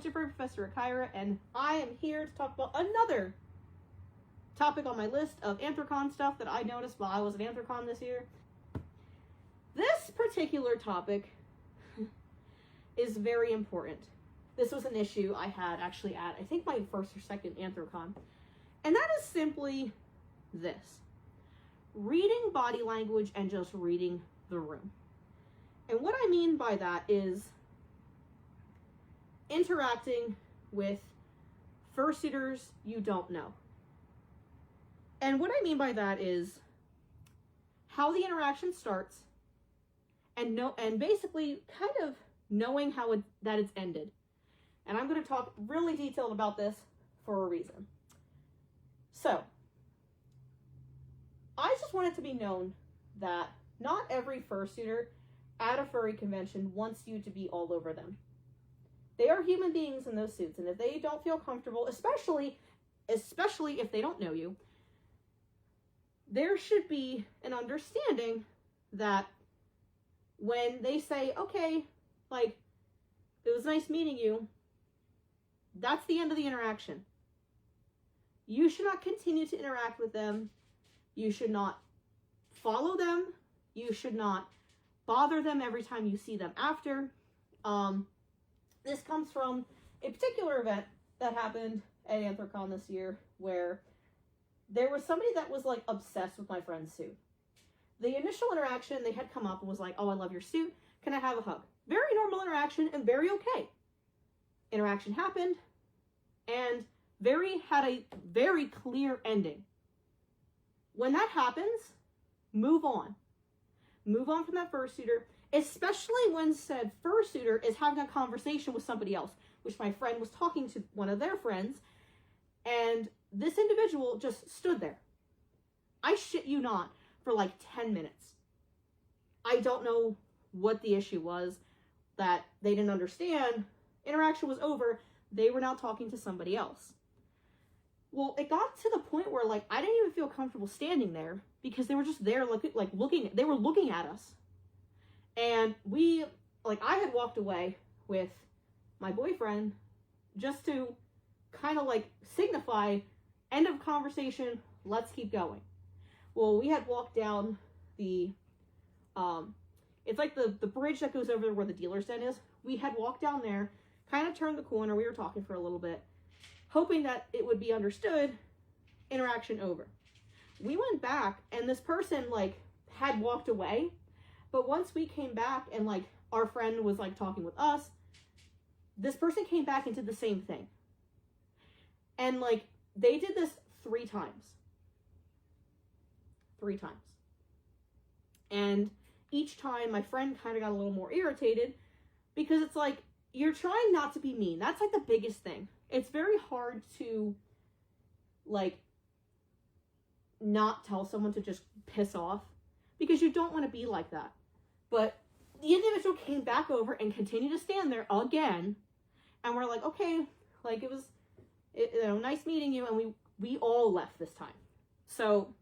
it's your friend Professor Akira, and I am here to talk about another topic on my list of Anthrocon stuff that I noticed while I was at Anthrocon this year. This particular topic is very important. This was an issue I had actually at, I think, my first or second Anthrocon, and that is simply this: reading body language and just reading the room. And what I mean by that is interacting with fursuiters you don't know. And what I mean by that is how the interaction starts, and basically kind of knowing how that it's ended. And I'm going to talk really detailed about this for a reason. So, I just want it to be known that not every fursuiter at a furry convention wants you to be all over them. They are human beings in those suits, and if they don't feel comfortable, especially if they don't know you, there should be an understanding that when they say, okay, like, it was nice meeting you, that's the end of the interaction. You should not continue to interact with them. You should not follow them. You should not bother them every time you see them after. This comes from a particular event that happened at Anthrocon this year where there was somebody that was like obsessed with my friend's suit. The initial interaction, they had come up and was like, oh, I love your suit. Can I have a hug? Very normal interaction and very okay. Interaction happened and had a very clear ending. When that happens, move on. Move on from that fursuiter, especially when said fursuiter is having a conversation with somebody else, which my friend was talking to one of their friends, and this individual just stood there. I shit you not, for like 10 minutes. I don't know what the issue was, that they didn't understand. Interaction was over. They were now talking to somebody else. Well, it got to the point where, like, I didn't even feel comfortable standing there because they were just there, like looking. They were looking at us, and I had walked away with my boyfriend just to kind of like signify end of conversation. Let's keep going. Well, we had walked down the, it's like the bridge that goes over where the dealer's den is. We had walked down there, kind of turned the corner. We were talking for a little bit, hoping that it would be understood. Interaction over. We went back and this person like had walked away, but once we came back and like our friend was like talking with us, this person came back and did the same thing. And like they did this 3 times. 3 times. And each time my friend kind of got a little more irritated because it's like, you're trying not to be mean. That's like the biggest thing. It's very hard to like not tell someone to just piss off because you don't want to be like that. But the individual came back over and continued to stand there again. And we're like, okay, like it was, nice meeting you. And we all left this time. So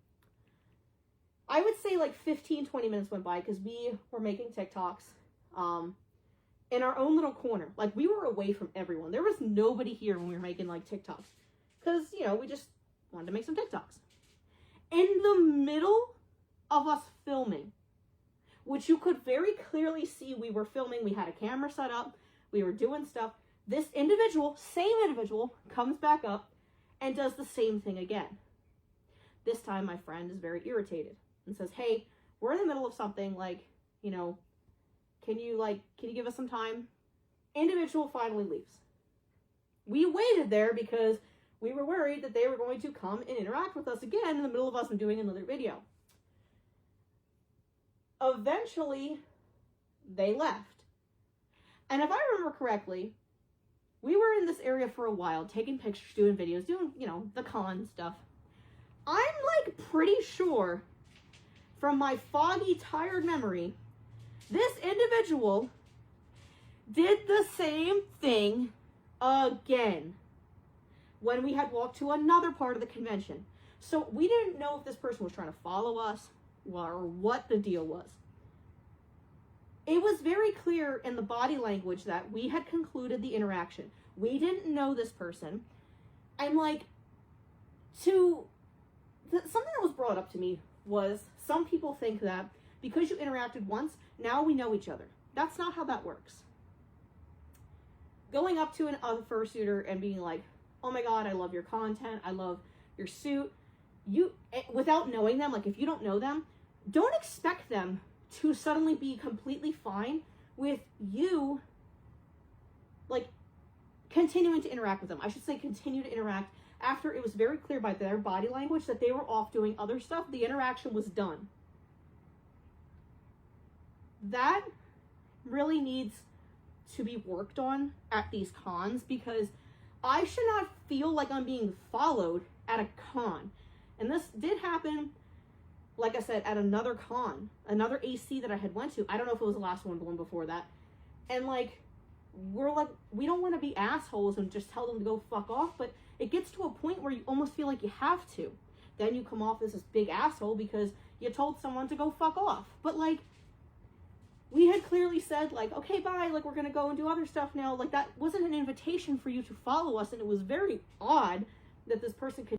I would say like 15, 20 minutes went by because we were making TikToks in our own little corner. Like we were away from everyone. There was nobody here when we were making like TikToks because, we just wanted to make some TikToks. In the middle of us filming, which you could very clearly see we were filming, we had a camera set up, we were doing stuff. This same individual, comes back up and does the same thing again. This time my friend is very irritated and says, hey, we're in the middle of something, like, can you give us some time? Individual finally leaves. We waited there because we were worried that they were going to come and interact with us again in the middle of us doing another video. Eventually, they left. And if I remember correctly, we were in this area for a while, taking pictures, doing videos, doing, the con stuff. I'm like pretty sure from my foggy, tired memory, this individual did the same thing again when we had walked to another part of the convention. So we didn't know if this person was trying to follow us or what the deal was. It was very clear in the body language that we had concluded the interaction. We didn't know this person. I'm like, something that was brought up to me was some people think that because you interacted once, now we know each other. That's not how that works. Going up to a fursuiter and being like, oh my God, I love your content, I love your suit, without knowing them, like if you don't know them, don't expect them to suddenly be completely fine with you, like, continuing to interact with them. I should say continue to interact after it was very clear by their body language that they were off doing other stuff. The interaction was done. That really needs to be worked on at these cons, because I should not feel like I'm being followed at a con. And this did happen, like I said, at another con, another AC that I had went to. I don't know if it was the last one, the one before that. And like, we're like, we don't want to be assholes and just tell them to go fuck off, but it gets to a point where you almost feel like you have to. Then you come off as this big asshole because you told someone to go fuck off. But like, we had clearly said, like, okay, bye, like, we're gonna go and do other stuff now. Like, that wasn't an invitation for you to follow us, and it was very odd that this person could